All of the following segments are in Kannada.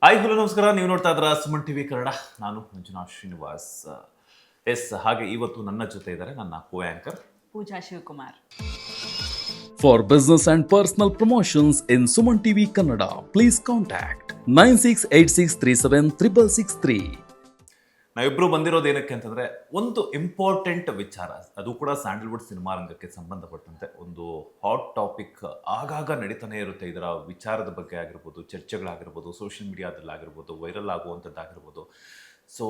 ಹಾಯ್ ಹಲೋ ನಮಸ್ಕಾರ. ನೀವು ನೋಡ್ತಾ ಇದ್ರ ಸುಮನ್ ಟಿವಿ ಕನ್ನಡ. ನಾನು ಮಂಜುನಾಥ್ ಶ್ರೀನಿವಾಸ್. ಹಾಗೆ ಇವತ್ತು ನನ್ನ ಜೊತೆ ಇದ್ದಾರೆ ನನ್ನ co anchor Pooja Shivakumar. For business and personal promotions in Suman TV Kannada, please contact 9686376663. ನಾವಿಬ್ರು ಬಂದಿರೋದು ಏನಕ್ಕೆ ಅಂತಂದ್ರೆ ಒಂದು ಇಂಪಾರ್ಟೆಂಟ್ ವಿಚಾರ, ಅದು ಕೂಡ ಸ್ಯಾಂಡಲ್ವುಡ್ ಸಿನಿಮಾ ರಂಗಕ್ಕೆ ಸಂಬಂಧಪಟ್ಟಂತೆ ಒಂದು ಹಾಟ್ ಟಾಪಿಕ್ ಆಗಾಗ ನಡೀತಾನೆ ಇರುತ್ತೆ. ಇದರ ವಿಚಾರದ ಬಗ್ಗೆ ಆಗಿರ್ಬೋದು, ಚರ್ಚೆಗಳಾಗಿರ್ಬೋದು, ಸೋಷಿಯಲ್ ಮೀಡಿಯಾದಲ್ಲಾಗಿರ್ಬೋದು, ವೈರಲ್ ಆಗುವಂಥದ್ದಾಗಿರ್ಬೋದು. ಸೊ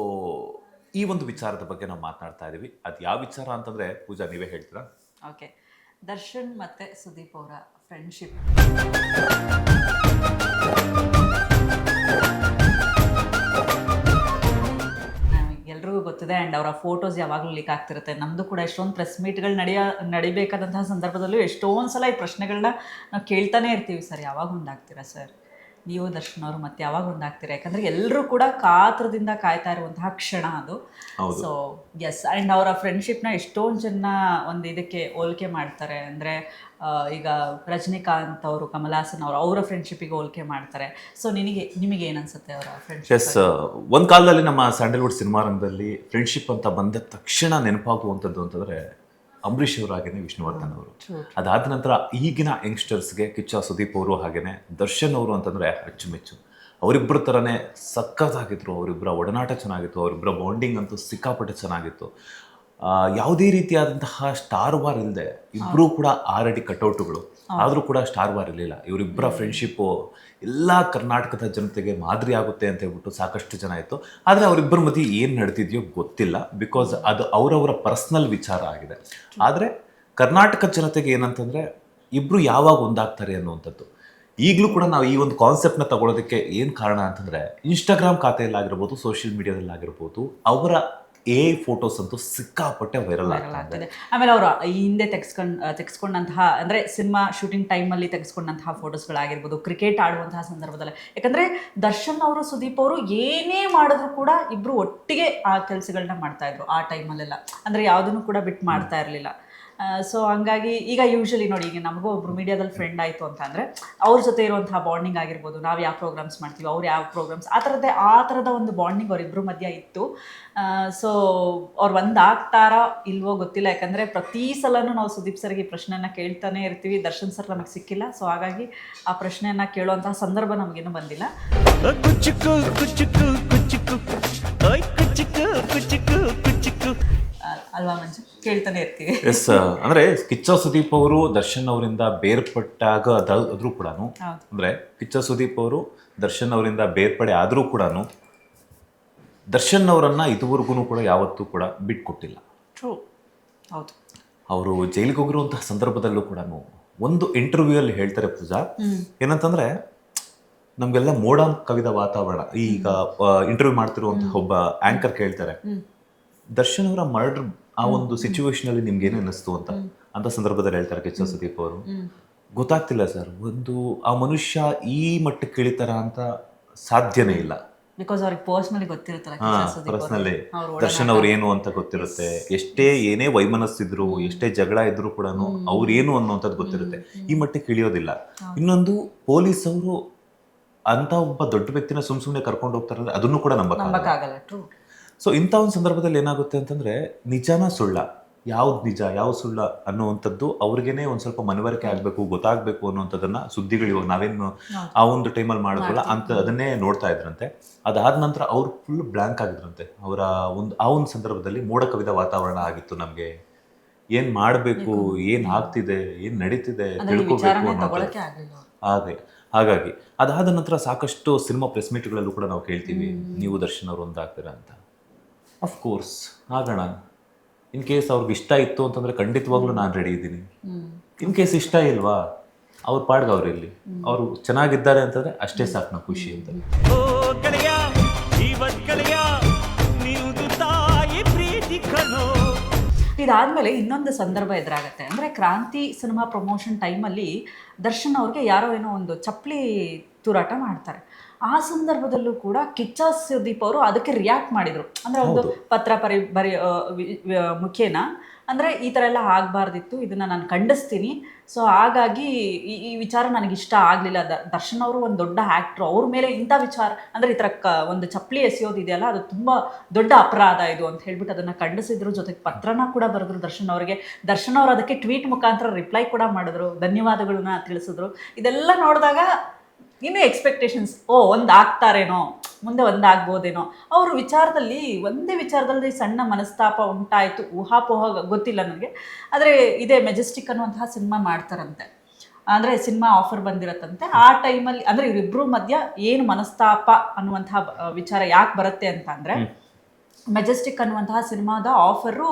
ಈ ಒಂದು ವಿಚಾರದ ಬಗ್ಗೆ ನಾವು ಮಾತನಾಡ್ತಾ ಇದ್ದೀವಿ. ಅದು ಯಾವ ವಿಚಾರ ಅಂತಂದ್ರೆ ಪೂಜಾ ನೀವೇ ಹೇಳ್ತೀರಾ? ಓಕೆ, ದರ್ಶನ್ ಮತ್ತು ಸುದೀಪ್ ಅವರ ಫ್ರೆಂಡ್ಶಿಪ್. ಎಲ್ರಿಗೂ ಗೊತ್ತಿದೆ ಆ್ಯಂಡ್ ಅವರ ಫೋಟೋಸ್ ಯಾವಾಗಲೂ ಲೀಕ್ ಆಗ್ತಿರುತ್ತೆ. ನಮ್ಮದು ಕೂಡ ಎಷ್ಟೊಂದು ಪ್ರೆಸ್ ಮೀಟ್ಗಳು ನಡಿಬೇಕಾದಂತಹ ಸಂದರ್ಭದಲ್ಲೂ ಎಷ್ಟೊಂದು ಸಲ ಈ ಪ್ರಶ್ನೆಗಳನ್ನ ನಾವು ಕೇಳ್ತಾನೆ ಇರ್ತೀವಿ. ಸರ್ ಯಾವಾಗ ಒಂದಾಗ್ತೀರಾ ಸರ್, ನೀವು ದರ್ಶನ್ ಅವರು ಮತ್ತೆ ಯಾವಾಗ ಒಂದಾಗ್ತೀರಾ? ಯಾಕಂದರೆ ಎಲ್ಲರೂ ಕೂಡ ಕಾತರದಿಂದ ಕಾಯ್ತಾ ಇರುವಂತಹ ಕ್ಷಣ ಅದು. ಸೊ ಎಸ್, ಆ್ಯಂಡ್ ಅವರ ಫ್ರೆಂಡ್ಶಿಪ್ನ ಎಷ್ಟೊಂದು ಜನ ಒಂದು ಇದಕ್ಕೆ ಹೋಲಿಕೆ ಮಾಡ್ತಾರೆ. ಅಂದರೆ ಈಗ ರಜನಿಕಾಂತ್ ಅವರು, ಕಮಲ್ ಹಾಸನ್ ಅವರು, ಅವರ ಫ್ರೆಂಡ್ಶಿಪ್ಪಿಗೆ ಹೋಲಿಕೆ ಮಾಡ್ತಾರೆ. ಸೊ ನಿಮಗೆ ಏನು ಅನ್ಸುತ್ತೆ ಅವರ ಫ್ರೆಂಡ್ಶಿಪ್? ಎಸ್, ಒಂದು ಕಾಲದಲ್ಲಿ ನಮ್ಮ ಸ್ಯಾಂಡಲ್ವುಡ್ ಸಿನಿಮಾ ರಂಗದಲ್ಲಿ ಫ್ರೆಂಡ್ಶಿಪ್ ಅಂತ ಬಂದ ತಕ್ಷಣ ನೆನಪಾಗುವಂಥದ್ದು ಅಂತಂದರೆ ಅಂಬರೀಷ್ ಅವರು ಹಾಗೇನೆ ವಿಷ್ಣುವರ್ಧನ್ ಅವರು. ಅದಾದ ನಂತರ ಈಗಿನ ಯಂಗ್ಸ್ಟರ್ಸ್ಗೆ ಕಿಚ್ಚ ಸುದೀಪ್ ಅವರು ಹಾಗೇನೆ ದರ್ಶನ್ ಅವರು ಅಂತಂದರೆ ಅಚ್ಚುಮೆಚ್ಚು. ಅವರಿಬ್ಬರ ಥರನೇ ಸಕ್ಕತ್ತಾಗಿದ್ರು, ಅವರಿಬ್ಬರ ಒಡನಾಟ ಚೆನ್ನಾಗಿತ್ತು, ಅವರಿಬ್ಬರ ಬಾಂಡಿಂಗ್ ಅಂತೂ ಸಿಕ್ಕಾಪಟ್ಟೆ ಚೆನ್ನಾಗಿತ್ತು. ಯಾವುದೇ ರೀತಿಯಾದಂತಹ ಸ್ಟಾರ್ ವಾರ್ ಇಲ್ಲದೆ ಇಬ್ಬರೂ ಕೂಡ 6 ಅಡಿ ಕಟೌಟುಗಳು, ಆದರೂ ಕೂಡ ಸ್ಟಾರ್ ವಾರ್ ಇರಲಿಲ್ಲ. ಇವರಿಬ್ಬರ ಫ್ರೆಂಡ್ಶಿಪ್ಪು ಎಲ್ಲ ಕರ್ನಾಟಕದ ಜನತೆಗೆ ಮಾದರಿ ಆಗುತ್ತೆ ಅಂತ ಹೇಳ್ಬಿಟ್ಟು ಸಾಕಷ್ಟು ಜನ ಇತ್ತು. ಆದರೆ ಅವರಿಬ್ಬರ ಮಧ್ಯೆ ಏನು ನಡೆದಿದೆಯೋ ಗೊತ್ತಿಲ್ಲ, ಬಿಕಾಸ್ ಅದು ಅವರವರ ಪರ್ಸ್ನಲ್ ವಿಚಾರ ಆಗಿದೆ. ಆದರೆ ಕರ್ನಾಟಕದ ಜನತೆಗೆ ಏನಂತಂದರೆ ಇಬ್ಬರು ಯಾವಾಗ ಒಂದಾಗ್ತಾರೆ ಅನ್ನುವಂಥದ್ದು. ಈಗಲೂ ಕೂಡ ನಾವು ಈ ಒಂದು ಕಾನ್ಸೆಪ್ಟ್ನ ತಗೊಳ್ಳೋದಕ್ಕೆ ಏನು ಕಾರಣ ಅಂತಂದರೆ ಇನ್ಸ್ಟಾಗ್ರಾಮ್ ಖಾತೆಯಲ್ಲಾಗಿರ್ಬೋದು, ಸೋಷಿಯಲ್ ಮೀಡಿಯಾದಲ್ಲಾಗಿರ್ಬೋದು ಅವರ ಫೋಟೋಸ್ ಅಂತೂ ಸಿಕ್ಕಾಪಟ್ಟೆ ವೈರಲ್ ಆಗ್ತದೆ. ಆಮೇಲೆ ಅವರು ಈ ಹಿಂದೆ ತೆಗೆಸ್ಕೊಂಡಂತಹ ಅಂದರೆ ಸಿನಿಮಾ ಶೂಟಿಂಗ್ ಟೈಮಲ್ಲಿ ತೆಗೆಸ್ಕೊಂಡಂತಹ ಫೋಟೋಸ್ಗಳಾಗಿರ್ಬೋದು, ಕ್ರಿಕೆಟ್ ಆಡುವಂತಹ ಸಂದರ್ಭದಲ್ಲಿ. ಯಾಕಂದರೆ ದರ್ಶನ್ ಅವರು ಸುದೀಪ್ ಅವರು ಏನೇ ಮಾಡಿದ್ರು ಕೂಡ ಇಬ್ಬರು ಒಟ್ಟಿಗೆ ಆ ಕೆಲಸಗಳನ್ನ ಮಾಡ್ತಾಯಿದ್ರು ಆ ಟೈಮಲ್ಲೆಲ್ಲ. ಅಂದರೆ ಯಾವುದನ್ನು ಕೂಡ ಬಿಟ್ಟು ಮಾಡ್ತಾ ಇರಲಿಲ್ಲ. ಸೊ ಹಂಗಾಗಿ ಈಗ ಯೂಶ್ವಲಿ ನೋಡಿ, ಈಗ ನಮಗೂ ಒಬ್ರು ಮೀಡಿಯಾದಲ್ಲಿ ಫ್ರೆಂಡ್ ಆಯಿತು ಅಂತ ಅಂದರೆ ಅವ್ರ ಜೊತೆ ಇರುವಂತಹ ಬಾಂಡಿಂಗ್ ಆಗಿರ್ಬೋದು, ನಾವು ಯಾವ ಪ್ರೋಗ್ರಾಮ್ಸ್ ಮಾಡ್ತೀವಿ, ಅವ್ರು ಯಾವ ಪ್ರೋಗ್ರಾಮ್ಸ್, ಆ ಥರದ ಒಂದು ಬಾಂಡಿಂಗ್ ಅವರಿಬ್ಬರ ಮಧ್ಯೆ ಇತ್ತು. ಸೊ ಅವ್ರು ಒಂದಾಗ್ತಾರಾ ಇಲ್ವೋ ಗೊತ್ತಿಲ್ಲ. ಯಾಕಂದರೆ ಪ್ರತಿ ಸಲನೂ ನಾವು ಸುದೀಪ್ ಸರ್ಗೆ ಈ ಪ್ರಶ್ನೆಯನ್ನು ಕೇಳ್ತಾನೆ ಇರ್ತೀವಿ. ದರ್ಶನ್ ಸರ್ ನಮಗೆ ಸಿಕ್ಕಿಲ್ಲ. ಸೊ ಹಾಗಾಗಿ ಆ ಪ್ರಶ್ನೆಯನ್ನು ಕೇಳುವಂತಹ ಸಂದರ್ಭ ನಮಗೇನು ಬಂದಿಲ್ಲ. ಅಲ್ವಾ ಮಂಜು, ಕೇಳ್ತಾನೆ ಇರ್ತೀವಿ. ಎಸ್, ಅಂದರೆ ಕಿಚ್ಚ ಸುದೀಪ್ ಅವರು ದರ್ಶನ್ ಅವರಿಂದ ಬೇರ್ಪಟ್ಟಾಗ ಅದಾದ್ರೂ ಕೂಡ, ಅಂದರೆ ಕಿಚ್ಚ ಸುದೀಪ್ ಅವರು ದರ್ಶನ್ ಅವರಿಂದ ಬೇರ್ಪಡೆ ಆದರೂ ಕೂಡ ದರ್ಶನ್ ಅವರನ್ನ ಇದುವರೆಗೂ ಕೂಡ ಯಾವತ್ತೂ ಕೂಡ ಬಿಟ್ಕೊಟ್ಟಿಲ್ಲ. ಟ್ರೂ, ಹೌದು. ಅವರು ಜೈಲಿಗೆ ಹೋಗಿರುವಂತಹ ಸಂದರ್ಭದಲ್ಲೂ ಕೂಡ ಒಂದು ಇಂಟರ್ವ್ಯೂ ಅಲ್ಲಿ ಹೇಳ್ತಾರೆ ಪೂಜಾ, ಏನಂತಂದ್ರೆ ನಮ್ಗೆಲ್ಲ ಮೋಡ ಕವಿದ ವಾತಾವರಣ. ಈಗ ಇಂಟರ್ವ್ಯೂ ಮಾಡ್ತಿರುವಂತಹ ಒಬ್ಬ ಆಂಕರ್ ಕೇಳ್ತಾರೆ, ದರ್ಶನ್ ಅವರ ಮರ್ಡರ್ ಆ ಒಂದು ಸಿಚುವೇಶನ್ ಅಲ್ಲಿ ನಿಮ್ಗೆ ಏನು ಅನ್ನಿಸ್ತು ಅಂತ ಸಂದರ್ಭದಲ್ಲಿ ಹೇಳ್ತಾರೆ ಕಿಚ್ಚ ಸುದೀಪ್ ಅವರು, ಗೊತ್ತಾಗ್ತಿಲ್ಲ ಸರ್, ಆ ಮನುಷ್ಯ ಈ ಮಟ್ಟಕ್ಕೆ ಇಳಿತಾರ ಅಂತ ಸಾಧ್ಯನೇ ಇಲ್ಲ. ಬಿಕಾಸ್ ಅವ್ರಿಗೆ ಪರ್ಸನಲಿ ಗೊತ್ತಿರುತ್ತಲ್ಲ, ಪರ್ಸನಲಿ ದರ್ಶನ್ ಅವ್ರು ಏನು ಅಂತ ಗೊತ್ತಿರುತ್ತೆ. ಏನೇ ವೈಮನಸ್ಸಿದ್ರು, ಎಷ್ಟೇ ಜಗಳ ಇದ್ರು ಕೂಡ ಅವ್ರು ಏನು ಅನ್ನೋಂಥದ್ದು ಗೊತ್ತಿರುತ್ತೆ. ಈ ಮಟ್ಟಕ್ಕೆ ಇಳಿಯೋದಿಲ್ಲ. ಇನ್ನೊಂದು, ಪೊಲೀಸ್ ಅವರು ಅಂತ ಒಬ್ಬ ದೊಡ್ಡ ವ್ಯಕ್ತಿನ ಸುಮ್ಮನೆ ಕರ್ಕೊಂಡು ಹೋಗ್ತಾರೆ, ಅದನ್ನು ಕೂಡ ನಂಬಕ್ಕಾಗಲ್ಲ. ಸೊ ಇಂಥ ಒಂದು ಸಂದರ್ಭದಲ್ಲಿ ಏನಾಗುತ್ತೆ ಅಂತಂದ್ರೆ ನಿಜಾನ ಸುಳ್ಳ, ಯಾವ್ದು ನಿಜ ಯಾವ್ದು ಸುಳ್ಳ ಅನ್ನುವಂಥದ್ದು ಅವ್ರಿಗೇನೆ ಒಂದು ಸ್ವಲ್ಪ ಮನವರಿಕೆ ಆಗಬೇಕು, ಗೊತ್ತಾಗಬೇಕು ಅನ್ನುವಂಥದ್ದನ್ನ ಸುದ್ದಿಗಳು ಇವಾಗ ನಾವೇನು ಆ ಒಂದು ಟೈಮಲ್ಲಿ ಮಾಡಿದ್ವಲ್ಲ ಅಂತ ಅದನ್ನೇ ನೋಡ್ತಾ ಇದ್ರಂತೆ. ಅದಾದ ನಂತರ ಅವ್ರು ಫುಲ್ ಬ್ಲ್ಯಾಂಕ್ ಆಗಿದ್ರಂತೆ. ಅವರ ಆ ಒಂದು ಸಂದರ್ಭದಲ್ಲಿ ಮೋಡ ಕವಿದ ವಾತಾವರಣ ಆಗಿತ್ತು. ನಮಗೆ ಏನ್ ಮಾಡಬೇಕು, ಏನ್ ಆಗ್ತಿದೆ, ಏನ್ ನಡೀತಿದೆ ತಿಳ್ಕೋಬೇಕು ಅನ್ನೋದು. ಹಾಗಾಗಿ ಅದಾದ ನಂತರ ಸಾಕಷ್ಟು ಸಿನಿಮಾ ಪ್ರೆಸ್ ಮೀಟ್ಗಳಲ್ಲೂ ಕೂಡ ನಾವು ಕೇಳ್ತೀವಿ, ನೀವು ದರ್ಶನ್ ಅವರು ಒಂದಾಗ್ತೀರಾ ಅಂತ. ಅಫ್ಕೋರ್ಸ್ ಆಗೋಣ. ಇನ್ ಕೇಸ್ ಅವ್ರಿಗೆ ಇಷ್ಟ ಇತ್ತು ಅಂತಂದ್ರೆ ಖಂಡಿತವಾಗ್ಲೂ ನಾನು ರೆಡಿ ಇದ್ದೀನಿ. ಇನ್ ಕೇಸ್ ಇಷ್ಟ ಇಲ್ವಾ, ಅವ್ರ ಪಾಡ್ಗೆ ಅವ್ರು ಇಲ್ಲಿ, ಅವರು ಚೆನ್ನಾಗಿದ್ದಾರೆ ಅಂತಂದ್ರೆ ಅಷ್ಟೇ ಸಾಕು, ನಾವು ಖುಷಿ ಅಂತ. ಇದಾದ್ಮೇಲೆ ಇನ್ನೊಂದು ಸಂದರ್ಭ ಎದುರಾಗತ್ತೆ. ಅಂದರೆ ಕ್ರಾಂತಿ ಸಿನಿಮಾ ಪ್ರಮೋಷನ್ ಟೈಮಲ್ಲಿ ದರ್ಶನ್ ಅವ್ರಿಗೆ ಯಾರೋ ಏನೋ ಒಂದು ಚಪ್ಪಲಿ ತೂರಾಟ ಮಾಡ್ತಾರೆ. ಆ ಸಂದರ್ಭದಲ್ಲೂ ಕೂಡ ಕಿಚ್ಚ ಸುದೀಪ್ ಅವರು ಅದಕ್ಕೆ ರಿಯಾಕ್ಟ್ ಮಾಡಿದರು. ಅಂದರೆ ಒಂದು ಪತ್ರ ಮುಖೇನ ಅಂದರೆ ಈ ಥರ ಎಲ್ಲ ಆಗಬಾರ್ದಿತ್ತು, ಇದನ್ನು ನಾನು ಖಂಡಿಸ್ತೀನಿ. ಸೊ ಹಾಗಾಗಿ ಈ ವಿಚಾರ ನನಗೆ ಇಷ್ಟ ಆಗಲಿಲ್ಲ. ದರ್ಶನ್ ಅವರು ಒಂದು ದೊಡ್ಡ ಆ್ಯಕ್ಟ್ರು, ಅವ್ರ ಮೇಲೆ ಇಂಥ ವಿಚಾರ ಅಂದರೆ ಈ ಥರ ಒಂದು ಚಪ್ಪಲಿ ಎಸೆಯೋದಿದೆಯಲ್ಲ, ಅದು ತುಂಬ ದೊಡ್ಡ ಅಪರಾಧ ಇದು ಅಂತ ಹೇಳ್ಬಿಟ್ಟು ಅದನ್ನು ಖಂಡಿಸಿದ್ರು. ಜೊತೆಗೆ ಪತ್ರನ ಕೂಡ ಬರೆದ್ರು ದರ್ಶನ್ ಅವರಿಗೆ. ದರ್ಶನ್ ಅವರು ಅದಕ್ಕೆ ಟ್ವೀಟ್ ಮುಖಾಂತರ ರಿಪ್ಲೈ ಕೂಡ ಮಾಡಿದ್ರು, ಧನ್ಯವಾದಗಳನ್ನ ತಿಳಿಸಿದ್ರು. ಇದೆಲ್ಲ ನೋಡಿದಾಗ ಇನ್ನೂ ಎಕ್ಸ್ಪೆಕ್ಟೇಷನ್ಸ್, ಒಂದು ಆಗ್ತಾರೇನೋ, ಮುಂದೆ ಒಂದಾಗ್ಬೋದೇನೋ. ಅವ್ರ ವಿಚಾರದಲ್ಲಿ ಒಂದೇ ವಿಚಾರದಲ್ಲಿ ಸಣ್ಣ ಮನಸ್ತಾಪ ಉಂಟಾಯಿತು, ಊಹಾಪೋಹ ಗೊತ್ತಿಲ್ಲ ನನಗೆ. ಆದರೆ ಇದೇ ಮೆಜೆಸ್ಟಿಕ್ ಅನ್ನುವಂತಹ ಸಿನಿಮಾ ಮಾಡ್ತಾರಂತೆ, ಅಂದರೆ ಸಿನಿಮಾ ಆಫರ್ ಬಂದಿರತ್ತಂತೆ. ಆ ಟೈಮಲ್ಲಿ ಅಂದರೆ ಇವರಿಬ್ಬರು ಮಧ್ಯ ಏನು ಮನಸ್ತಾಪ ಅನ್ನುವಂತಹ ವಿಚಾರ ಯಾಕೆ ಬರುತ್ತೆ ಅಂತ ಅಂದರೆ, ಮೆಜೆಸ್ಟಿಕ್ ಅನ್ನುವಂತಹ ಸಿನಿಮಾದ ಆಫರು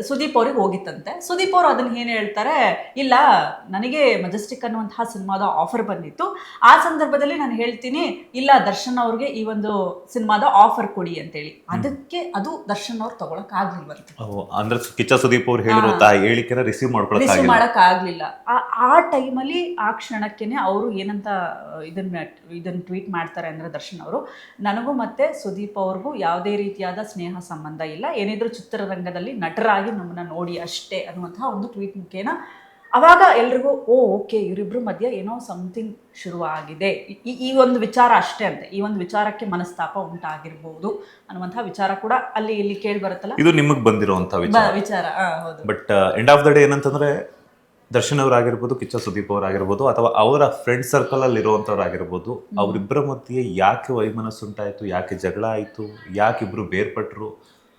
ಸುದೀಪ್ ಅವ್ರಿಗೆ ಹೋಗಿತ್ತಂತೆ. ಸುದೀಪ್ ಅವರು ಅದನ್ನು ಏನು ಹೇಳ್ತಾರೆ, ಇಲ್ಲ ನನಗೆ ಮೆಜೆಸ್ಟಿಕ್ ಅನ್ನುವಂತಹ ಸಿನಿಮಾದ ಆಫರ್ ಬಂದಿತ್ತು, ಆ ಸಂದರ್ಭದಲ್ಲಿ ನಾನು ಹೇಳ್ತೀನಿ ಇಲ್ಲ ದರ್ಶನ್ ಅವ್ರಿಗೆ ಈ ಒಂದು ಸಿನಿಮಾದ ಆಫರ್ ಕೊಡಿ ಅಂತೇಳಿ. ಅದಕ್ಕೆ ಅದು ದರ್ಶನ್ ಅವ್ರು ತಗೊಳಕ್ಕಾಗ್ಲಿಲ್ವಂತೆ. ಅಂದ್ರೆ ಕಿಚ್ಚ ಸುದೀಪ್ ಅವ್ರು ಹೇಳಿರೋ ಹೇಳಿಕೆನ ರಿಸೀವ್ ಮಾಡೋಕ್ಕಾಗ್ಲಿಲ್ಲ. ಆ ಟೈಮಲ್ಲಿ ಆ ಕ್ಷಣಕ್ಕೇನೆ ಅವರು ಏನಂತ ಇದನ್ನ ಟ್ವೀಟ್ ಮಾಡ್ತಾರೆ ಅಂದರೆ, ದರ್ಶನ್ ಅವರು, ನನಗೂ ಮತ್ತೆ ಸುದೀಪ್ ಅವ್ರಿಗೂ ಯಾವುದೇ ರೀತಿಯಾದ ಸ್ನೇಹ ಸಂಬಂಧ ಇಲ್ಲ, ಏನಿದ್ರು ಚಿತ್ರರಂಗದಲ್ಲಿ ನಟರಾಗಿ ನಮ್ಮನ್ನ ನೋಡಿ ಅಷ್ಟೇ ಅನ್ನುವಂತಹ ಒಂದು ಟ್ವೀಟ್ ಮುಖೇನ ಅವಾಗ ಎಲ್ರಿಗೂ ಓಕೆ ಇವರಿಬ್ರು ಮಧ್ಯೆ ಏನೋ ಸಮಥಿಂಗ್ ಶುರುವಾಗಿದೆ, ಈ ಒಂದು ವಿಚಾರ ಅಷ್ಟೇ ಅಂತೆ, ಈ ಒಂದು ವಿಚಾರಕ್ಕೆ ಮನಸ್ತಾಪ ಉಂಟಾಗಿರ್ಬೋದು ಅನ್ನುವಂತಹ ವಿಚಾರ ಕೂಡ ಅಲ್ಲಿ ಇಲ್ಲಿ ಕೇಳಿ ಬರುತ್ತಲ್ಲ. ಇದು ನಿಮಗೆ ಬಂದಿರುವಂತ ವಿಚಾರ. ಹೌದು. But end of the day ಏನಂತಂದ್ರೆ, ದರ್ಶನ್ ಅವರಾಗಿರ್ಬೋದು, ಕಿಚ್ಚ ಸುದೀಪ್ ಅವರಾಗಿರ್ಬೋದು, ಅಥವಾ ಅವರ ಫ್ರೆಂಡ್ ಸರ್ಕಲ್ ಅಲ್ಲಿ ಇರುವಂತವ್ರಾಗಿರ್ಬೋದು, ಅವರಿಬ್ಬರ ಮಧ್ಯೆ ಯಾಕೆ ವೈಮನಸ್ಸುಂಟಾಯ್ತು, ಯಾಕೆ ಜಗಳ ಆಯ್ತು, ಯಾಕೆ ಇಬ್ರು ಬೇರ್ಪಟ್ರು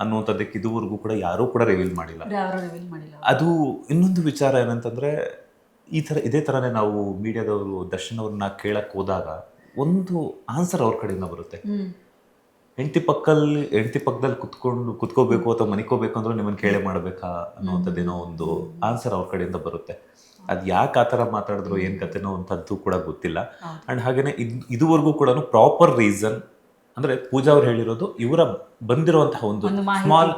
ಅನ್ನುವಂಥದ್ದಕ್ಕೆ ಇದುವರೆಗೂ ಕೂಡ ಯಾರೂ ಕೂಡ ರಿವೀಲ್ ಮಾಡಿಲ್ಲ. ಅದು ಇನ್ನೊಂದು ವಿಚಾರ ಏನಂತಂದ್ರೆ, ಇದೇ ಥರನೇ ನಾವು ಮೀಡಿಯಾದವರು ದರ್ಶನ್ ಅವ್ರನ್ನ ಕೇಳಕ್ಕೆ ಹೋದಾಗ ಒಂದು ಆನ್ಸರ್ ಅವ್ರ ಕಡೆಯಿಂದ ಬರುತ್ತೆ. ಹೆಂಡತಿ ಪಕ್ಕದಲ್ಲಿ ಕುತ್ಕೋಬೇಕು ಅಥವಾ ಮನಿಕೋಬೇಕು ಅಂದ್ರೆ ನಿಮ್ಮನ್ನು ಕೇಳೇ ಮಾಡಬೇಕಾ ಅನ್ನುವಂಥದ್ದೇನೋ ಒಂದು ಆನ್ಸರ್ ಅವ್ರ ಕಡೆಯಿಂದ ಬರುತ್ತೆ. ಅದು ಯಾಕೆ ಆ ಥರ ಮಾತಾಡಿದ್ರು, ಏನು ಕತೆನೋ ಅಂತದ್ದು ಕೂಡ ಗೊತ್ತಿಲ್ಲ. ಆ್ಯಂಡ್ ಹಾಗೆಯೇ ಇದುವರೆಗೂ ಕೂಡ ಪ್ರಾಪರ್ ರೀಸನ್ ಅಂದ್ರೆ ಪೂಜಾ ಅವ್ರು ಹೇಳಿರೋದು ಇವರ ಬಂದಿರುವಂತಹ ಒಂದು ಸ್ಮಾಲ್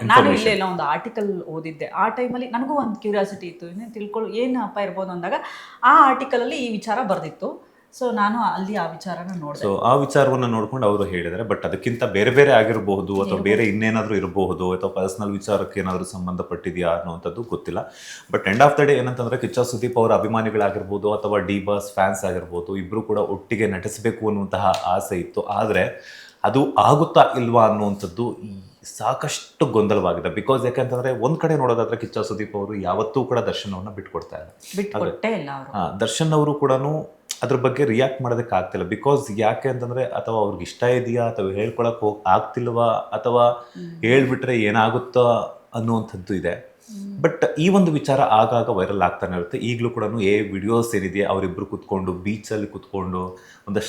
ಇನ್ಫಾರ್ಮೇಷನ್. ಒಂದು ಆರ್ಟಿಕಲ್ ಓದಿದ್ದೆ, ಆ ಟೈಮಲ್ಲಿ ನನಗೂ ಒಂದು ಕ್ಯೂರಿಯಾಸಿಟಿ ಇತ್ತು, ಇನ್ನೇನು ತಿಳ್ಕೊಳ್ಳೋ ಏನಪ್ಪ ಇರ್ಬೋದು ಅಂದಾಗ ಆ ಆರ್ಟಿಕಲ್ ಅಲ್ಲಿ ಈ ವಿಚಾರ ಬರ್ದಿತ್ತು. ಸೊ ನಾನು ಅಲ್ಲಿ ಆ ವಿಚಾರನ ನೋಡಿದೆ. ಸೊ ಆ ವಿಚಾರವನ್ನು ನೋಡ್ಕೊಂಡು ಅವರು ಹೇಳಿದ್ದಾರೆ. ಬಟ್ ಅದಕ್ಕಿಂತ ಬೇರೆ ಬೇರೆ ಆಗಿರಬಹುದು, ಅಥವಾ ಬೇರೆ ಇನ್ನೇನಾದ್ರೂ ಇರಬಹುದು, ಅಥವಾ ಪರ್ಸನಲ್ ವಿಚಾರಕ್ಕೆ ಏನಾದರೂ ಸಂಬಂಧಪಟ್ಟಿದೆಯಾ ಅನ್ನುವಂಥದ್ದು ಗೊತ್ತಿಲ್ಲ. But end of the day ಏನಂತಂದ್ರೆ, ಕಿಚ್ಚ ಸುದೀಪ್ ಅವರ ಅಭಿಮಾನಿಗಳಾಗಿರ್ಬೋದು ಅಥವಾ ಡಿ ಬಾಸ್ ಫ್ಯಾನ್ಸ್ ಆಗಿರ್ಬೋದು, ಇಬ್ರು ಕೂಡ ಒಟ್ಟಿಗೆ ನಟಿಸಬೇಕು ಅನ್ನುವಂತಹ ಆಸೆ ಇತ್ತು. ಆದರೆ ಅದು ಆಗುತ್ತಾ ಇಲ್ವಾ ಅನ್ನುವಂಥದ್ದು ಸಾಕಷ್ಟು ಗೊಂದಲವಾಗಿದೆ. ಬಿಕಾಸ್ ಯಾಕೆಂತಂದ್ರೆ ಒಂದ್ ಕಡೆ ನೋಡೋದಾದ್ರೆ ಕಿಚ್ಚ ಸುದೀಪ್ ಅವರು ಯಾವತ್ತೂ ಕೂಡ ದರ್ಶನ್ ಅವ್ರನ್ನ ಬಿಟ್ಕೊಡ್ತಾ ಇಲ್ಲ. ದರ್ಶನ್ ಅವರು ಕೂಡ ಅದ್ರ ಬಗ್ಗೆ ರಿಯಾಕ್ಟ್ ಮಾಡೋದಕ್ಕೆ ಆಗ್ತಿಲ್ಲ. ಬಿಕಾಸ್ ಯಾಕೆ ಅಂತಂದ್ರೆ, ಅಥವಾ ಅವ್ರಿಗೆ ಇಷ್ಟ ಇದೆಯಾ, ಅಥವಾ ಹೇಳ್ಕೊಳಕ್ ಆಗ್ತಿಲ್ವಾ, ಅಥವಾ ಹೇಳ್ಬಿಟ್ರೆ ಏನಾಗುತ್ತೋ ಅನ್ನುವಂಥದ್ದು ಇದೆ. ಬಟ್ ಈ ಒಂದು ವಿಚಾರ ಆಗಾಗ ವೈರಲ್ ಆಗ್ತಾನೆ ಇರುತ್ತೆ. ಈಗಲೂ ಕೂಡ ವಿಡಿಯೋಸ್ ಏನಿದೆ, ಅವರಿಬ್ರು ಕುತ್ಕೊಂಡು ಬೀಚಲ್ಲಿ ಕುತ್ಕೊಂಡು ಒಂದು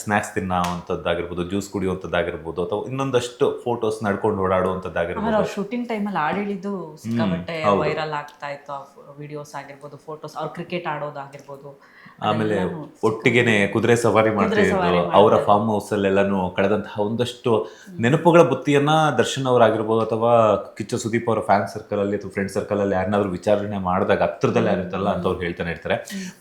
ಸ್ನ್ಯಾಕ್ಸ್ ತಿನ್ನೋವಂಥದ್ದಾಗಿರ್ಬೋದು, ಜ್ಯೂಸ್ ಕುಡಿಯುವಂಥದ್ದಾಗಿರ್ಬೋದು, ಅಥವಾ ಇನ್ನೊಂದಷ್ಟು ಫೋಟೋಸ್ ನಡ್ಕೊಂಡು ಓಡಾಡುವಂಥದ್ದಾಗಿರ್ಬೋದು. ಶೂಟಿಂಗ್ ಟೈಮಲ್ಲಿ ಆಡಿದ್ದು ಸಿಕ್ಕಾಪಟ್ಟೆ ವೈರಲ್ ಆಗ್ತಾ ಇತ್ತು. ಆ ವಿಡಿಯೋಸ್ ಆಗಿರ್ಬೋದು, ಫೋಟೋಸ್, ಅವ್ರು ಕ್ರಿಕೆಟ್ ಆಡೋದಾಗಿರ್ಬೋದು. ಆಮೇಲೆ ಒಟ್ಟಿಗೆನೆ ಕುದುರೆ ಸವಾರಿ ಮಾಡ್ತಿದ್ರು ಅವರ ಫಾರ್ಮ್ ಹೌಸ್ ಅಲ್ಲೆಲ್ಲಾನು. ಕಳೆದಂತಹ ಒಂದಷ್ಟು ನೆನಪುಗಳ ಬುತ್ತಿಯನ್ನ ದರ್ಶನ್ ಅವರಾಗಿರ್ಬೋದು ಅಥವಾ ಕಿಚ್ಚ ಸುದೀಪ್ ಅವರ ಫ್ಯಾನ್ ಸರ್ಕಲ್ ಅಲ್ಲಿ ಅಥವಾ ಫ್ರೆಂಡ್ ಸರ್ಕಲ್ ಅಲ್ಲಿ ಯಾರನ್ನಾದ್ರೂ ವಿಚಾರಣೆ ಮಾಡಿದಾಗ ಹತ್ರದಲ್ಲಿ ಯಾರಿರ್ತಲ್ಲ ಅಂತ ಅವ್ರು ಹೇಳ್ತಾನೆ ಇರ್ತಾರೆ.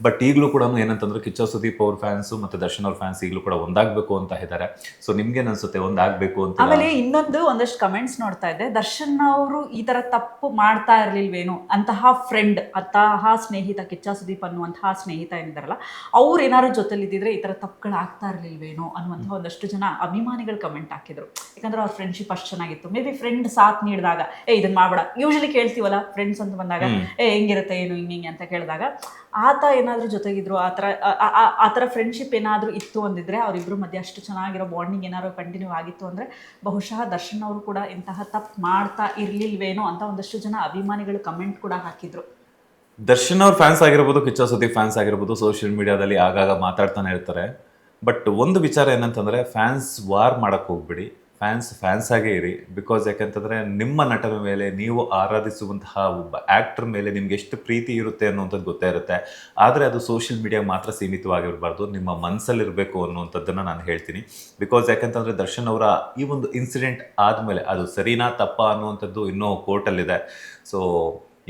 ಬಟ್ ಈಗಲೂ ಕೂಡ ಏನಂತಂದ್ರೆ, ಕಿಚ್ಚ ಸುದೀಪ್ ಅವ್ರ ಫ್ಯಾನ್ಸ್ ಮತ್ತೆ ದರ್ಶನ್ ಅವ್ರ ಫ್ಯಾನ್ಸ್ ಈಗಲೂ ಕೂಡ ಒಂದಾಗಬೇಕು ಅಂತ ಇದ್ದಾರೆ. ಸೊ ನಿಮ್ಗೇನ್ ಅನ್ಸುತ್ತೆ, ಒಂದಾಗಬೇಕು ಅಂತ? ಆಮೇಲೆ ಇನ್ನೊಂದು ಒಂದಷ್ಟು ಕಮೆಂಟ್ಸ್ ನೋಡ್ತಾ ಇದ್ದೆ, ದರ್ಶನ್ ಅವರು ಈ ತರ ತಪ್ಪು ಮಾಡ್ತಾ ಇರ್ಲಿಲ್ವೇನು, ಅಂತಹ ಫ್ರೆಂಡ್, ಅಂತಹ ಸ್ನೇಹಿತ, ಕಿಚ್ಚ ಸುದೀಪ್ ಅನ್ನುವಂತಹ ಸ್ನೇಹಿತ ಏನಿದಾರಲ್ಲ, ಅವ್ರು ಏನಾದ್ರು ಜೊತೆಲಿದ್ದಿದ್ರೆ ಈ ತರ ತಪ್ಪುಗಳು ಆಗ್ತಾ ಇರ್ಲಿಲ್ವೇನೋ ಅನ್ನುವಂತಹ ಒಂದಷ್ಟು ಜನ ಅಭಿಮಾನಿಗಳು ಕಮೆಂಟ್ ಹಾಕಿದ್ರು. ಯಾಕಂದ್ರೆ ಅವ್ರ ಫ್ರೆಂಡ್ಶಿಪ್ ಅಷ್ಟು ಚೆನ್ನಾಗಿತ್ತು. ಮೇ ಬಿ ಫ್ರೆಂಡ್ ಸಾಥ್ ನೀಡಿದಾಗ ಇದನ್ನ ಮಾಡ್ಬೇಡ, ಯೂಶಲಿ ಕೇಳ್ತೀವಲ್ಲ ಫ್ರೆಂಡ್ಸ್ ಅಂತ ಬಂದಾಗ, ಹೆಂಗಿರುತ್ತೆ ಏನು ಹಿಂಗೆ ಅಂತ ಕೇಳಿದಾಗ, ಆತ ಏನಾದ್ರು ಜೊತೆಗಿದ್ರು, ಆ ಥರ ಫ್ರೆಂಡ್ಶಿಪ್ ಏನಾದರೂ ಇತ್ತು ಅಂದಿದ್ರೆ, ಅವರಿಬ್ಬರು ಮಧ್ಯೆ ಅಷ್ಟು ಚೆನ್ನಾಗಿರೋ ಬಾಂಡಿಂಗ್ ಏನಾದ್ರು ಕಂಟಿನ್ಯೂ ಆಗಿತ್ತು ಅಂದರೆ, ಬಹುಶಃ ದರ್ಶನ್ ಅವರು ಕೂಡ ಇಂತಹ ತಪ್ಪು ಮಾಡ್ತಾ ಇರ್ಲಿಲ್ವೇನೋ ಅಂತ ಒಂದಷ್ಟು ಜನ ಅಭಿಮಾನಿಗಳು ಕಮೆಂಟ್ ಕೂಡ ಹಾಕಿದ್ರು. ದರ್ಶನ್ ಅವ್ರ ಫ್ಯಾನ್ಸ್ ಆಗಿರ್ಬೋದು, ಕಿಚ್ಚ ಸುದೀಪ್ ಫ್ಯಾನ್ಸ್ ಆಗಿರ್ಬೋದು, ಸೋಷಿಯಲ್ ಮೀಡಿಯಾದಲ್ಲಿ ಆಗಾಗ ಮಾತಾಡ್ತಾನೆ ಇರ್ತಾರೆ. ಬಟ್ ಒಂದು ವಿಚಾರ ಏನಂತಂದ್ರೆ, ಫ್ಯಾನ್ಸ್ ವಾರ್ ಮಾಡಕ್ ಹೋಗ್ಬಿಡಿ, ಫ್ಯಾನ್ಸ್ ಆಗೇ ಇರಿ. ಬಿಕಾಸ್ ಯಾಕಂತಂದ್ರೆ, ನಿಮ್ಮ ನಟನ ಮೇಲೆ, ನೀವು ಆರಾಧಿಸುವಂತಹ ಒಬ್ಬ ಆಕ್ಟರ್ ಮೇಲೆ ನಿಮ್ಗೆ ಎಷ್ಟು ಪ್ರೀತಿ ಇರುತ್ತೆ ಅನ್ನುವಂಥದ್ದು ಗೊತ್ತೇ ಇರುತ್ತೆ. ಆದರೆ ಅದು ಸೋಷಿಯಲ್ ಮೀಡಿಯಾ ಮಾತ್ರ ಸೀಮಿತವಾಗಿರಬಾರ್ದು, ನಿಮ್ಮ ಮನಸ್ಸಲ್ಲಿರಬೇಕು ಅನ್ನುವಂಥದ್ದನ್ನು ನಾನು ಹೇಳ್ತೀನಿ. ಬಿಕಾಸ್ ಯಾಕಂತಂದ್ರೆ, ದರ್ಶನ್ ಅವರ ಈ ಒಂದು ಇನ್ಸಿಡೆಂಟ್ ಆದಮೇಲೆ ಅದು ಸರಿನಾ ತಪ್ಪಾ ಅನ್ನುವಂಥದ್ದು ಇನ್ನೂ ಕೋರ್ಟಲ್ಲಿದೆ. ಸೊ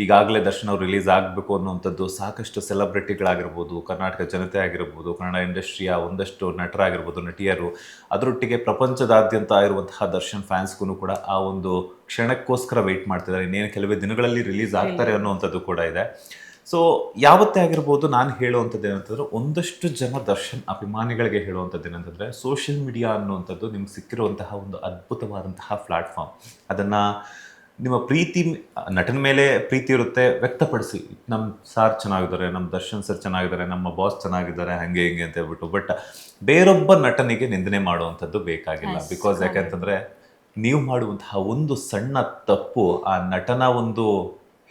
ಈಗಾಗಲೇ ದರ್ಶನ್ ಅವ್ರು ರಿಲೀಸ್ ಆಗಬೇಕು ಅನ್ನುವಂಥದ್ದು ಸಾಕಷ್ಟು ಸೆಲೆಬ್ರಿಟಿಗಳಾಗಿರ್ಬೋದು, ಕರ್ನಾಟಕ ಜನತೆ ಆಗಿರ್ಬೋದು, ಕನ್ನಡ ಇಂಡಸ್ಟ್ರಿಯ ಒಂದಷ್ಟು ನಟರಾಗಿರ್ಬೋದು, ನಟಿಯರು, ಅದರೊಟ್ಟಿಗೆ ಪ್ರಪಂಚದಾದ್ಯಂತ ಇರುವಂತಹ ದರ್ಶನ್ ಫ್ಯಾನ್ಸ್ಗೂ ಕೂಡ ಆ ಒಂದು ಕ್ಷಣಕ್ಕೋಸ್ಕರ ವೆಯ್ಟ್ ಮಾಡ್ತಿದ್ದಾರೆ. ಇನ್ನೇನು ಕೆಲವೇ ದಿನಗಳಲ್ಲಿ ರಿಲೀಸ್ ಆಗ್ತಾರೆ ಅನ್ನುವಂಥದ್ದು ಕೂಡ ಇದೆ. ಸೊ ಯಾವತ್ತೇ ಆಗಿರ್ಬೋದು, ನಾನು ಹೇಳುವಂಥದ್ದು ಏನಂತಂದ್ರೆ, ಒಂದಷ್ಟು ಜನ ದರ್ಶನ್ ಅಭಿಮಾನಿಗಳಿಗೆ ಹೇಳುವಂಥದ್ದು ಏನಂತಂದರೆ, ಸೋಷಿಯಲ್ ಮೀಡಿಯಾ ಅನ್ನುವಂಥದ್ದು ನಿಮ್ಗೆ ಸಿಕ್ಕಿರುವಂತಹ ಒಂದು ಅದ್ಭುತವಾದಂತಹ ಪ್ಲಾಟ್ಫಾರ್ಮ್. ಅದನ್ನು ನಿಮ್ಮ ಪ್ರೀತಿ, ನಟನ ಮೇಲೆ ಪ್ರೀತಿ ಇರುತ್ತೆ, ವ್ಯಕ್ತಪಡಿಸಿ. ನಮ್ಮ ಸಾರ್ ಚೆನ್ನಾಗಿದ್ದಾರೆ, ನಮ್ಮ ದರ್ಶನ್ ಸರ್ ಚೆನ್ನಾಗಿದ್ದಾರೆ, ನಮ್ಮ ಬಾಸ್ ಚೆನ್ನಾಗಿದ್ದಾರೆ, ಹಾಗೆ ಹಿಂಗೆ ಅಂತ ಹೇಳ್ಬಿಟ್ಟು. ಬಟ್ ಬೇರೊಬ್ಬ ನಟನಿಗೆ ನಿಂದನೆ ಮಾಡುವಂಥದ್ದು ಬೇಕಾಗಿಲ್ಲ. ಬಿಕಾಸ್ ಯಾಕೆಂತಂದರೆ, ನೀವು ಮಾಡುವಂತಹ ಒಂದು ಸಣ್ಣ ತಪ್ಪು ಆ ನಟನ ಒಂದು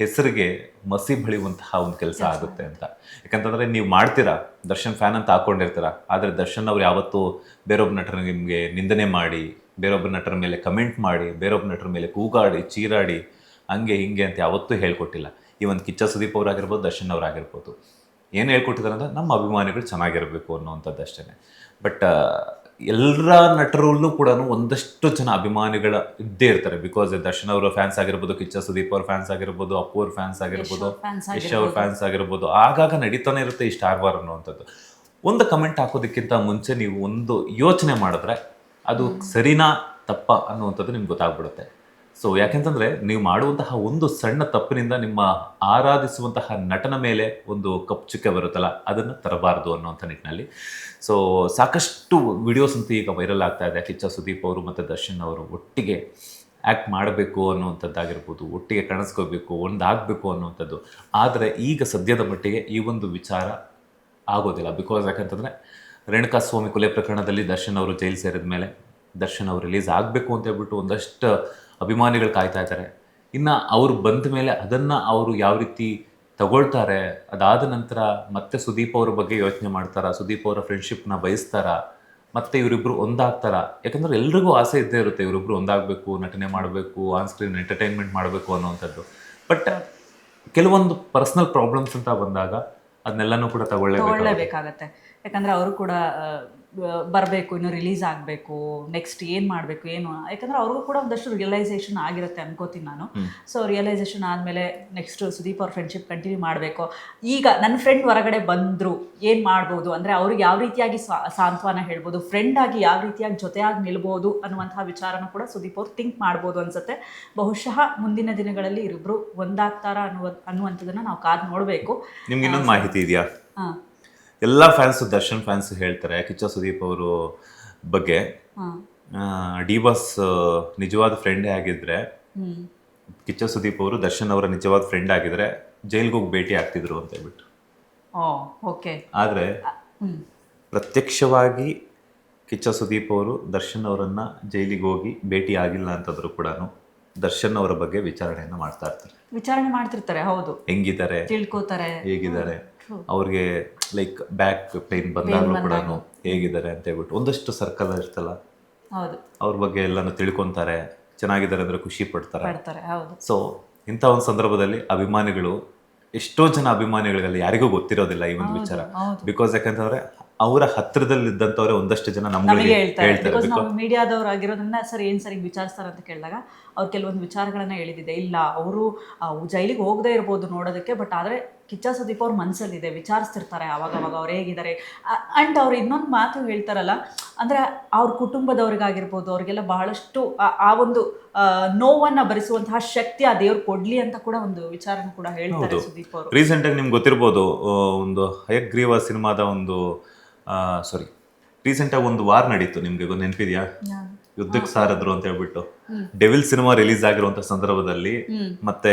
ಹೆಸರಿಗೆ ಮಸಿ ಬಳಿಯುವಂತಹ ಒಂದು ಕೆಲಸ ಆಗುತ್ತೆ ಅಂತ. ಯಾಕಂತಂದರೆ ನೀವು ಮಾಡ್ತೀರಾ, ದರ್ಶನ್ ಫ್ಯಾನ್ ಅಂತ ಹಾಕ್ಕೊಂಡಿರ್ತೀರ, ಆದರೆ ದರ್ಶನ್ ಅವ್ರು ಯಾವತ್ತೂ ಬೇರೊಬ್ಬ ನಟನಿಗೆ ನಿಮಗೆ ನಿಂದನೆ ಮಾಡಿ, ಬೇರೊಬ್ಬ ನಟರ ಮೇಲೆ ಕಮೆಂಟ್ ಮಾಡಿ, ಬೇರೊಬ್ಬ ನಟರ ಮೇಲೆ ಕೂಗಾಡಿ, ಚೀರಾಡಿ, ಹಂಗೆ ಹಿಂಗೆ ಅಂತ ಯಾವತ್ತೂ ಹೇಳ್ಕೊಟ್ಟಿಲ್ಲ. ಈ ಒಂದು ಕಿಚ್ಚ ಸುದೀಪ್ ಅವರಾಗಿರ್ಬೋದು, ದರ್ಶನ್ ಅವರಾಗಿರ್ಬೋದು, ಏನು ಹೇಳ್ಕೊಟ್ಟಿದ್ದಾರೆ ಅಂದರೆ ನಮ್ಮ ಅಭಿಮಾನಿಗಳು ಚೆನ್ನಾಗಿರಬೇಕು ಅನ್ನೋವಂಥದ್ದು ಅಷ್ಟೇ. ಬಟ್ ಎಲ್ಲರ ನಟರಲ್ಲೂ ಕೂಡ ಒಂದಷ್ಟು ಜನ ಅಭಿಮಾನಿಗಳ ಇದ್ದೇ ಇರ್ತಾರೆ. ಬಿಕಾಸ್ ದರ್ಶನ್ ಅವರ ಫ್ಯಾನ್ಸ್ ಆಗಿರ್ಬೋದು, ಕಿಚ್ಚ ಸುದೀಪ್ ಅವ್ರ ಫ್ಯಾನ್ಸ್ ಆಗಿರ್ಬೋದು, ಅಪ್ಪು ಅವ್ರ ಫ್ಯಾನ್ಸ್ ಆಗಿರ್ಬೋದು, ಯಶ್ ಅವ್ರ ಫ್ಯಾನ್ಸ್ ಆಗಿರ್ಬೋದು, ಆಗಾಗ ನಡೀತಾನೆ ಇರುತ್ತೆ ಈ ಸ್ಟಾರ್ ವಾರ್ ಅನ್ನುವಂಥದ್ದು. ಒಂದು ಕಮೆಂಟ್ ಹಾಕೋದಕ್ಕಿಂತ ಮುಂಚೆ ನೀವು ಒಂದು ಯೋಚನೆ ಮಾಡಿದ್ರೆ ಅದು ಸರಿನಾ ತಪ್ಪ ಅನ್ನುವಂಥದ್ದು ನಿಮ್ಗೆ ಗೊತ್ತಾಗ್ಬಿಡುತ್ತೆ. ಸೊ ಯಾಕೆಂತಂದರೆ, ನೀವು ಮಾಡುವಂತಹ ಒಂದು ಸಣ್ಣ ತಪ್ಪಿನಿಂದ ನಿಮ್ಮ ಆರಾಧಿಸುವಂತಹ ನಟನ ಮೇಲೆ ಒಂದು ಕಪ್ಪು ಚುಕ್ಕೆ ಬರುತ್ತಲ್ಲ, ಅದನ್ನು ತರಬಾರ್ದು ಅನ್ನೋಂಥ ನಿಟ್ಟಿನಲ್ಲಿ. ಸೊ ಸಾಕಷ್ಟು ವಿಡಿಯೋಸ್ ಅಂತೂ ಈಗ ವೈರಲ್ ಆಗ್ತಾ ಇದೆ. ಕಿಚ್ಚ ಸುದೀಪ್ ಅವರು ಮತ್ತು ದರ್ಶನ್ ಅವರು ಒಟ್ಟಿಗೆ ಆ್ಯಕ್ಟ್ ಮಾಡಬೇಕು ಅನ್ನುವಂಥದ್ದಾಗಿರ್ಬೋದು, ಒಟ್ಟಿಗೆ ಕಾಣಿಸ್ಕೋಬೇಕು, ಒಂದಾಗಬೇಕು ಅನ್ನುವಂಥದ್ದು. ಆದರೆ ಈಗ ಸದ್ಯದ ಮಟ್ಟಿಗೆ ಈ ಒಂದು ವಿಚಾರ ಆಗೋದಿಲ್ಲ. ಬಿಕಾಸ್ ಯಾಕಂತಂದರೆ, ರೇಣುಕಾಸ್ವಾಮಿ ಕೊಲೆ ಪ್ರಕರಣದಲ್ಲಿ ದರ್ಶನ್ ಅವರು ಜೈಲು ಸೇರಿದ ಮೇಲೆ ದರ್ಶನ್ ಅವರು ರಿಲೀಸ್ ಆಗಬೇಕು ಅಂತ ಹೇಳ್ಬಿಟ್ಟು ಒಂದಷ್ಟು ಅಭಿಮಾನಿಗಳು ಕಾಯ್ತಾ ಇದ್ದಾರೆ. ಇನ್ನು ಅವ್ರು ಬಂದ ಮೇಲೆ ಅದನ್ನು ಅವರು ಯಾವ ರೀತಿ ತಗೊಳ್ತಾರೆ, ಅದಾದ ನಂತರ ಮತ್ತೆ ಸುದೀಪ್ ಅವ್ರ ಬಗ್ಗೆ ಯೋಚನೆ ಮಾಡ್ತಾರಾ, ಸುದೀಪ್ ಅವರ ಫ್ರೆಂಡ್ಶಿಪ್ನ ಬಯಸ್ತಾರಾ, ಮತ್ತೆ ಇವರಿಬ್ಬರು ಒಂದಾಗ್ತಾರಾ? ಯಾಕಂದರೆ ಎಲ್ರಿಗೂ ಆಸೆ ಇದ್ದೇ ಇರುತ್ತೆ, ಇವರಿಬ್ಬರು ಒಂದಾಗಬೇಕು, ನಟನೆ ಮಾಡಬೇಕು, ಆನ್ ಸ್ಕ್ರೀನ್ ಎಂಟರ್ಟೈನ್ಮೆಂಟ್ ಮಾಡಬೇಕು ಅನ್ನೋವಂಥದ್ದು. ಬಟ್ ಕೆಲವೊಂದು ಪರ್ಸ್ನಲ್ ಪ್ರಾಬ್ಲಮ್ಸ್ ಅಂತ ಬಂದಾಗ ಅದನ್ನೆಲ್ಲನೂ ಕೂಡ ತಗೊಳ್ಳೇಬೇಕಾಗತ್ತೆ. ಯಾಕಂದರೆ ಅವರು ಕೂಡ ಬರಬೇಕು, ಇನ್ನು ರಿಲೀಸ್ ಆಗಬೇಕು, ನೆಕ್ಸ್ಟ್ ಏನು ಮಾಡಬೇಕು ಏನು, ಯಾಕಂದರೆ ಅವ್ರಿಗೂ ಕೂಡ ಒಂದಷ್ಟು ರಿಯಲೈಸೇಷನ್ ಆಗಿರುತ್ತೆ ಅನ್ಕೋತೀನಿ ನಾನು. ಸೊ ರಿಯಲೈಸೇಷನ್ ಆದಮೇಲೆ ನೆಕ್ಸ್ಟ್ ಸುದೀಪ್ ಅವ್ರ ಫ್ರೆಂಡ್ಶಿಪ್ ಕಂಟಿನ್ಯೂ ಮಾಡಬೇಕು. ಈಗ ನನ್ನ ಫ್ರೆಂಡ್ ಹೊರಗಡೆ ಬಂದರು, ಏನು ಮಾಡ್ಬೋದು ಅಂದರೆ ಅವ್ರಿಗೆ ಯಾವ ರೀತಿಯಾಗಿ ಸಾಂತ್ವನ ಹೇಳ್ಬೋದು, ಫ್ರೆಂಡ್ ಆಗಿ ಯಾವ ರೀತಿಯಾಗಿ ಜೊತೆಯಾಗಿ ನಿಲ್ಬೋದು ಅನ್ನುವಂತಹ ವಿಚಾರನೂ ಕೂಡ ಸುದೀಪ್ ಅವ್ರು ಥಿಂಕ್ ಮಾಡ್ಬೋದು ಅನ್ಸುತ್ತೆ. ಬಹುಶಃ ಮುಂದಿನ ದಿನಗಳಲ್ಲಿ ಇವರಿಬ್ಬರು ಒಂದಾಗ್ತಾರ ಅನ್ನುವಂಥದ್ದನ್ನು ನಾವು ಕಾದು ನೋಡಬೇಕು. ನಿಮ್ಗೆ ಇನ್ನೊಂದು ಮಾಹಿತಿ ಇದೆಯಾ? ಹಾಂ, ಎಲ್ಲ ಫ್ಯಾನ್ಸು, ದರ್ಶನ್ ಫ್ಯಾನ್ಸ್ ಹೇಳ್ತಾರೆ ಕಿಚ್ಚ ಸುದೀಪ್ ಅವರು ಬಗ್ಗೆ, ಡಿ ಬಾಸ್ ನಿಜವಾದ ಫ್ರೆಂಡೇ ಆಗಿದ್ರೆ, ಕಿಚ್ಚ ಸುದೀಪ್ ಅವರು ದರ್ಶನ್ ಅವರ ನಿಜವಾದ ಫ್ರೆಂಡ್ ಆಗಿದ್ರೆ ಜೈಲ್ಗೆ ಹೋಗಿ ಭೇಟಿ ಆಗ್ತಿದ್ರು ಅಂತ ಹೇಳ್ಬಿಟ್ಟು. ಆದರೆ ಪ್ರತ್ಯಕ್ಷವಾಗಿ ಕಿಚ್ಚ ಸುದೀಪ್ ಅವರು ದರ್ಶನ್ ಅವರನ್ನ ಜೈಲಿಗೆ ಹೋಗಿ ಭೇಟಿ ಆಗಿಲ್ಲ ಅಂತಂದ್ರು ಕೂಡ ದರ್ಶನ್ ಅವರ ಬಗ್ಗೆ ವಿಚಾರಣೆಯನ್ನು ವಿಚಾರಣೆ ಮಾಡ್ತಿರ್ತಾರೆ. ಹೌದು, ಹೆಂಗಿದ್ದಾರೆ, ತಿಳ್ಕೋತಾರೆ, ಹೇಗಿದ್ದಾರೆ, ಅವ್ರಿಗೆ ಲೈಕ್ ಬ್ಯಾಕ್ ಪೇನ್ ಬಂದಾಗಲೂ ಕೂಡ ಹೇಗಿದ್ದಾರೆ ಅಂತ ಹೇಳ್ಬಿಟ್ಟು ಒಂದಷ್ಟು ಸರ್ಕಲ್ ಇರ್ತಲ್ಲ, ಅವ್ರ ಬಗ್ಗೆ ಎಲ್ಲಾನು ತಿಳ್ಕೊಂತಾರೆ. ಚೆನ್ನಾಗಿದ್ದಾರೆ ಅಂದ್ರೆ ಖುಷಿ ಪಡ್ತಾರೆ. ಸೊ ಇಂಥ ಒಂದು ಸಂದರ್ಭದಲ್ಲಿ ಅಭಿಮಾನಿಗಳು, ಎಷ್ಟೋ ಜನ ಅಭಿಮಾನಿಗಳಲ್ಲಿ ಯಾರಿಗೂ ಗೊತ್ತಿರೋದಿಲ್ಲ ಈ ಒಂದು ವಿಚಾರ. ಬಿಕಾಸ್ ಯಾಕಂತಂದ್ರೆ ಅವರ ಹತ್ತಿರದಲ್ಲಿದ್ದಂಥವ್ರೆ ಒಂದಷ್ಟು ಜನ ನಮಗೆ ಹೇಳ್ತಾರೆ. ಮೀಡಿಯಾದವ್ರು ಆಗಿರೋದ್ರಿಂದ ಸರ್ ಏನು ಸರ್ ಹಿಂಗೆ ವಿಚಾರಿಸ್ತಾರೆ ಅಂತ ಕೇಳಿದಾಗ ಅವ್ರು ಕೆಲವೊಂದು ವಿಚಾರಗಳನ್ನ ಹೇಳಿದಿದೆ. ಇಲ್ಲ, ಅವರು ಜೈಲಿಗೆ ಹೋಗದೇ ಇರ್ಬೋದು ನೋಡೋದಕ್ಕೆ, ಬಟ್ ಆದರೆ ಕಿಚ್ಚ ಸುದೀಪ್ ಅವ್ರ ಮನಸ್ಸಲ್ಲಿದೆ, ವಿಚಾರಿಸ್ತಿರ್ತಾರೆ ಅವಾಗವಾಗ ಅವ್ರು ಹೇಗಿದ್ದಾರೆ. ಆ್ಯಂಡ್ ಅವ್ರು ಇನ್ನೊಂದು ಮಾತು ಹೇಳ್ತಾರಲ್ಲ, ಅಂದರೆ ಅವ್ರ ಕುಟುಂಬದವ್ರಿಗಾಗಿರ್ಬೋದು, ಅವ್ರಿಗೆಲ್ಲ ಬಹಳಷ್ಟು ಆ ಒಂದು ನೋವನ್ನು ಭರಿಸುವಂತಹ ಶಕ್ತಿ ಆ ದೇವ್ರು ಕೊಡ್ಲಿ ಅಂತ ಕೂಡ ಒಂದು ವಿಚಾರನ ಕೂಡ ಹೇಳ್ತಾರೆ ಸುದೀಪ್ ಅವರು. ರೀಸೆಂಟಾಗಿ ನಿಮ್ಗೆ ಗೊತ್ತಿರ್ಬೋದು, ಒಂದು ಹಯಗ್ರೀವ ಸಿನಿಮಾದ ಒಂದು ರೀಸೆಂಟಾಗಿ ಒಂದು ವಾರ್ ನಡೀತು, ನಿಮ್ಗೆ ನೆನಪಿದೆಯಾ? ಯುದ್ಧಕ್ಕೆ ಸಾರದ್ರು ಅಂತ ಹೇಳ್ಬಿಟ್ಟು ಡೆವಿಲ್ ಸಿನಿಮಾ ರಿಲೀಸ್ ಆಗಿರುವಂತಹ ಸಂದರ್ಭದಲ್ಲಿ ಮತ್ತೆ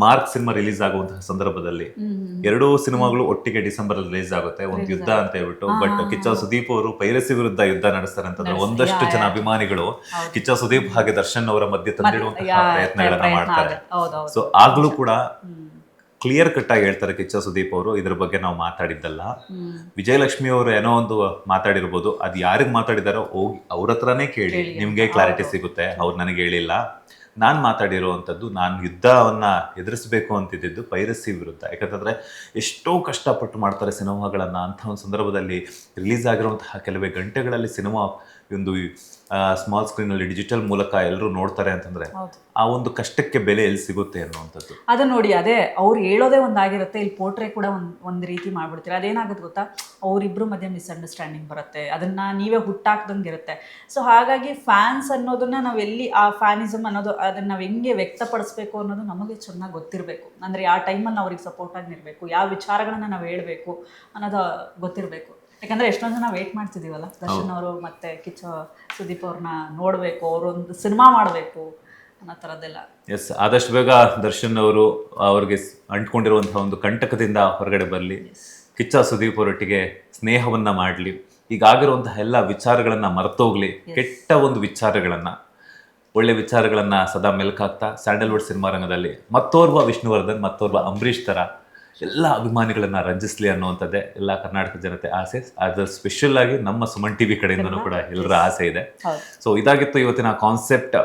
ಮಾರ್ಕ್ ಸಿನಿಮಾ ರಿಲೀಸ್ ಆಗುವಂತಹ ಸಂದರ್ಭದಲ್ಲಿ ಎರಡೂ ಸಿನಿಮಾಗಳು ಒಟ್ಟಿಗೆ ಡಿಸೆಂಬರ್ ಅಲ್ಲಿ ರಿಲೀಸ್ ಆಗುತ್ತೆ, ಒಂದು ಯುದ್ಧ ಅಂತ ಹೇಳ್ಬಿಟ್ಟು. ಬಟ್ ಕಿಚ್ಚ ಸುದೀಪ್ ಅವರು ಪೈರಸಿ ವಿರುದ್ಧ ಯುದ್ಧ ನಡೆಸ್ತಾರೆ ಅಂತಂದ್ರೆ ಒಂದಷ್ಟು ಜನ ಅಭಿಮಾನಿಗಳು ಕಿಚ್ಚ ಸುದೀಪ್ ಹಾಗೆ ದರ್ಶನ್ ಅವರ ಮಧ್ಯೆ ತಂದಿಡುವಂತಹ ಪ್ರಯತ್ನಗಳನ್ನ ಮಾಡ್ತಾರೆ. ಸೊ ಆಗ್ಲೂ ಕೂಡ ಕ್ಲಿಯರ್ ಕಟ್ ಆಗಿ ಹೇಳ್ತಾರೆ ಕಿಚ್ಚ ಸುದೀಪ್ ಅವರು, ಇದ್ರ ಬಗ್ಗೆ ನಾವು ಮಾತಾಡಿದ್ದಲ್ಲ. ವಿಜಯಲಕ್ಷ್ಮಿ ಅವರು ಏನೋ ಒಂದು ಮಾತಾಡಿರ್ಬೋದು, ಅದು ಯಾರಿಗೆ ಮಾತಾಡಿದಾರೋ ಹೋಗಿ ಅವ್ರ ಹತ್ರನೇ ಕೇಳಿ, ನಿಮ್ಗೆ ಕ್ಲಾರಿಟಿ ಸಿಗುತ್ತೆ. ಅವ್ರು ನನಗೆ ಹೇಳಿಲ್ಲ. ನಾನು ಮಾತಾಡಿರುವಂಥದ್ದು, ನಾನು ಯುದ್ಧವನ್ನ ಎದುರಿಸಬೇಕು ಅಂತಿದ್ದು ಪೈರಸಿ ವಿರುದ್ಧ. ಯಾಕಂತಂದ್ರೆ ಎಷ್ಟೋ ಕಷ್ಟಪಟ್ಟು ಮಾಡ್ತಾರೆ ಸಿನಿಮಾಗಳನ್ನ. ಅಂಥ ಒಂದು ಸಂದರ್ಭದಲ್ಲಿ ರಿಲೀಸ್ ಆಗಿರುವಂತಹ ಕೆಲವೇ ಗಂಟೆಗಳಲ್ಲಿ ಸಿನಿಮಾ ಒಂದು ಸ್ಮಾಲ್ ಸ್ಕ್ರೀನಲ್ಲಿ ಡಿಜಿಟಲ್ ಮೂಲಕ ಎಲ್ಲರೂ ನೋಡ್ತಾರೆ ಅಂತಂದ್ರೆ ಹೌದು. ಆ ಒಂದು ಕಷ್ಟಕ್ಕೆ ಬೆಲೆ ಎಲ್ಲಿ ಸಿಗುತ್ತೆ ಅನ್ನುವಂಥದ್ದು. ಅದು ನೋಡಿ, ಅದೇ ಅವ್ರು ಹೇಳೋದೇ ಒಂದಾಗಿರುತ್ತೆ, ಇಲ್ಲಿ ಪೋಟ್ರೆ ಕೂಡ ಒಂದು ರೀತಿ ಮಾಡ್ಬಿಡ್ತೀರ. ಅದೇನಾಗುತ್ತೆ ಗೊತ್ತಾ, ಅವರಿಬ್ಬರು ಮಧ್ಯೆ ಮಿಸ್ಅಂಡರ್ಸ್ಟ್ಯಾಂಡಿಂಗ್ ಬರುತ್ತೆ, ಅದನ್ನ ನೀವೇ ಹುಟ್ಟಾಕ್ದಂಗೆ ಇರುತ್ತೆ. ಸೊ ಹಾಗಾಗಿ ಫ್ಯಾನ್ಸ್ ಅನ್ನೋದನ್ನ ನಾವು ಎಲ್ಲಿ ಆ ಫ್ಯಾನಿಸಮ್ ಅನ್ನೋದು ಅದನ್ನ ನಾವು ಹೆಂಗೆ ವ್ಯಕ್ತಪಡಿಸ್ಬೇಕು ಅನ್ನೋದು ನಮಗೆ ಚೆನ್ನಾಗಿ ಗೊತ್ತಿರಬೇಕು. ಅಂದರೆ ಯಾವ ಟೈಮಲ್ಲಿ ನಾವು ಅವ್ರಿಗೆ ಸಪೋರ್ಟ್ ಆಗಿರಬೇಕು, ಯಾವ ವಿಚಾರಗಳನ್ನ ನಾವು ಹೇಳಬೇಕು ಅನ್ನೋದು ಗೊತ್ತಿರಬೇಕು. ಯಾಕಂದರೆ ಎಷ್ಟೊಂದು ಜನ ವೇಟ್ ಮಾಡ್ತಿದ್ದೀವಲ್ಲ, ದರ್ಶನ್ ಅವರು ಮತ್ತು ಕಿಚ್ಚ ಸುದೀಪ್ ಅವ್ರನ್ನ ನೋಡಬೇಕು, ಅವರೊಂದು ಸಿನಿಮಾ ಮಾಡಬೇಕು ಅನ್ನೋ ಥರದ್ದೆಲ್ಲ. ಎಸ್, ಆದಷ್ಟು ಬೇಗ ದರ್ಶನ್ ಅವರು ಅವ್ರಿಗೆ ಅಂಟ್ಕೊಂಡಿರುವಂತಹ ಒಂದು ಕಂಟಕದಿಂದ ಹೊರಗಡೆ ಬರಲಿ, ಕಿಚ್ಚ ಸುದೀಪ್ ಅವರೊಟ್ಟಿಗೆ ಸ್ನೇಹವನ್ನ ಮಾಡಲಿ, ಈಗಾಗಿರುವಂತಹ ಎಲ್ಲ ವಿಚಾರಗಳನ್ನ ಮರ್ತೋಗ್ಲಿ, ಕೆಟ್ಟ ಒಂದು ವಿಚಾರಗಳನ್ನ ಒಳ್ಳೆ ವಿಚಾರಗಳನ್ನ ಸದಾ ಮೆಲ್ಕಾಗ್ತಾ ಸ್ಯಾಂಡಲ್ವುಡ್ ಸಿನಿಮಾ ರಂಗದಲ್ಲಿ ಮತ್ತೋರ್ವ ವಿಷ್ಣುವರ್ಧನ್, ಮತ್ತೋರ್ವ ಅಂಬರೀಷ್ ತರ ಎಲ್ಲ ಅಭಿಮಾನಿಗಳನ್ನ ರಂಜಿಸ್ಲಿ ಅನ್ನುವಂಥದ್ದೇ ಎಲ್ಲ ಕರ್ನಾಟಕ ಜನತೆ ಆಸೆ. ಅದು ಸ್ಪೆಷಲ್ ಆಗಿ ನಮ್ಮ ಸುಮನ್ ಟಿವಿ ಕಡೆಯಿಂದನೂ ಕೂಡ ಎಲ್ಲರ ಆಸೆ ಇದೆ. ಸೊ ಇದಾಗಿತ್ತು ಇವತ್ತಿನ ಕಾನ್ಸೆಪ್ಟ್.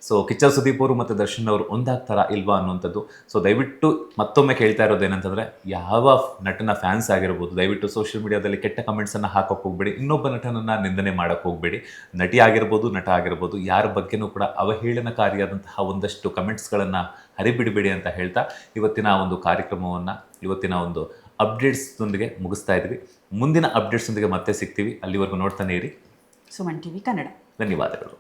ಸೊ ಕಿಚ್ಚ ಸುದೀಪ್ ಅವರು ಮತ್ತು ದರ್ಶನ್ ಅವರು ಒಂದಾಗ್ತಾರಾ ಇಲ್ವಾ ಅನ್ನುವಂಥದ್ದು. ಸೊ ದಯವಿಟ್ಟು ಮತ್ತೊಮ್ಮೆ ಕೇಳ್ತಾ ಇರೋದು ಏನಂತಂದ್ರೆ, ಯಾವ ನಟನ ಫ್ಯಾನ್ಸ್ ಆಗಿರ್ಬೋದು, ದಯವಿಟ್ಟು ಸೋಷಿಯಲ್ ಮೀಡಿಯಾದಲ್ಲಿ ಕೆಟ್ಟ ಕಮೆಂಟ್ಸನ್ನು ಹಾಕೋಕೆ ಹೋಗ್ಬೇಡಿ, ಇನ್ನೊಬ್ಬ ನಟನನ್ನು ನಿಂದನೆ ಮಾಡೋಕೆ ಹೋಗ್ಬೇಡಿ. ನಟಿ ಆಗಿರ್ಬೋದು, ನಟ ಆಗಿರ್ಬೋದು, ಯಾರ ಬಗ್ಗೆನೂ ಕೂಡ ಅವಹೇಳನಕಾರಿಯಾದಂತಹ ಒಂದಷ್ಟು ಕಮೆಂಟ್ಸ್ಗಳನ್ನು ಹರಿಬಿಡಬೇಡಿ ಅಂತ ಹೇಳ್ತಾ ಇವತ್ತಿನ ಒಂದು ಕಾರ್ಯಕ್ರಮವನ್ನು, ಇವತ್ತಿನ ಒಂದು ಅಪ್ಡೇಟ್ಸ್ನೊಂದಿಗೆ ಮುಗಿಸ್ತಾ ಇದ್ವಿ. ಮುಂದಿನ ಅಪ್ಡೇಟ್ಸ್ನೊಂದಿಗೆ ಮತ್ತೆ ಸಿಗ್ತೀವಿ. ಅಲ್ಲಿವರೆಗೂ ನೋಡ್ತಾನೆ ಇರಿ ಸುಮನ್ ಟಿವಿ ಕನ್ನಡ. ಧನ್ಯವಾದಗಳು.